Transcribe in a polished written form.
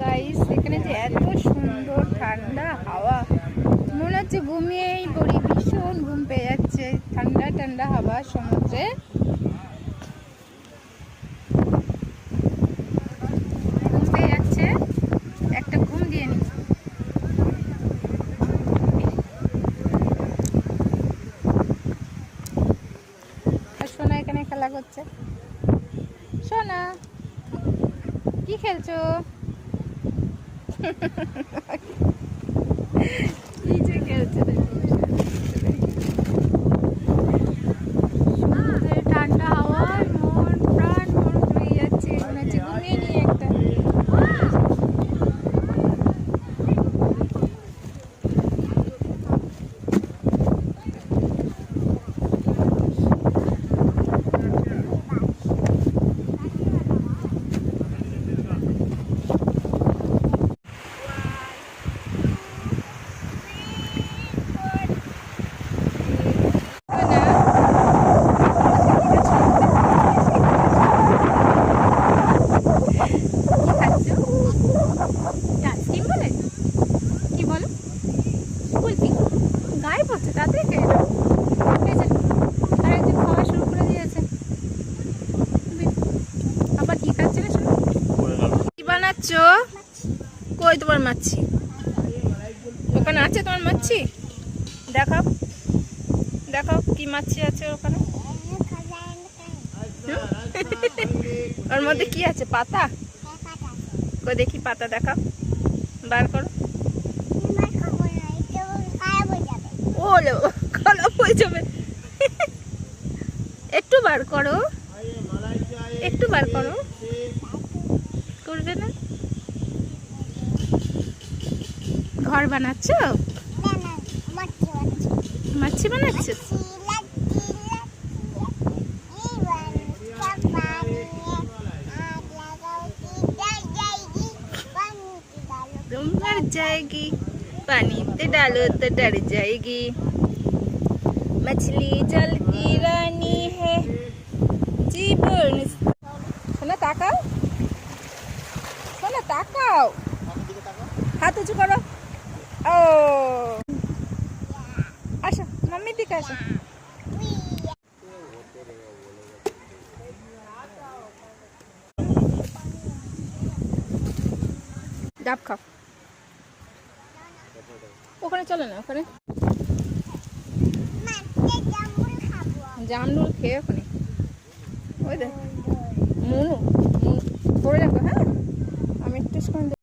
Guys এখানে যে এত সুন্দর ঠান্ডা হাওয়া, মনে হচ্ছে ঘুমিয়েই পড়ি। ভীষণ ঘুম পেয়ে যাচ্ছে, ঠান্ডা ঠান্ডা হাওয়া সমুদ্রে। ঘুম পেয়ে যাচ্ছে, একটা ঘুম দিয়ে নি। সোনা এখানে খেলা করছে। সোনা কি খেলছো? কি যে খেলছে সমুদ্রের ঠান্ডা হাওয়ায় মন প্রাণ মন হয়ে যাচ্ছে, মনে হচ্ছে ঘুমিয়ে নিয়ে একটা। কই তোমার মাছি? ওখানে আছে তোমার মাছি? দেখাও দেখাও কি মাছি আছে ওখানে। ওর মধ্যে কি আছে? পাতা? কই দেখি পাতা দেখাও, বার করো। ও খারাপ হয়ে যাবে। একটু বার করো, একটু বার করো। করবে না? ঘর বানাচ্ছ? মাছি বানাচ্ছ? तुम मर जाएगी पानी ते डालो तो डर जाएगी, मछली जल की रानी है जीवन। सोना ताकाओ, सोना ताकाओ, हाथ उंचू करो। ओ आशा मम्मी दिखा, आशा ডাব খাও। ওখানে চলো না, ওখানে জামরুল খেয়ে ওখানে ওই দেখ মনু পড়ে যাবো। হ্যাঁ আমি টেস্ট করে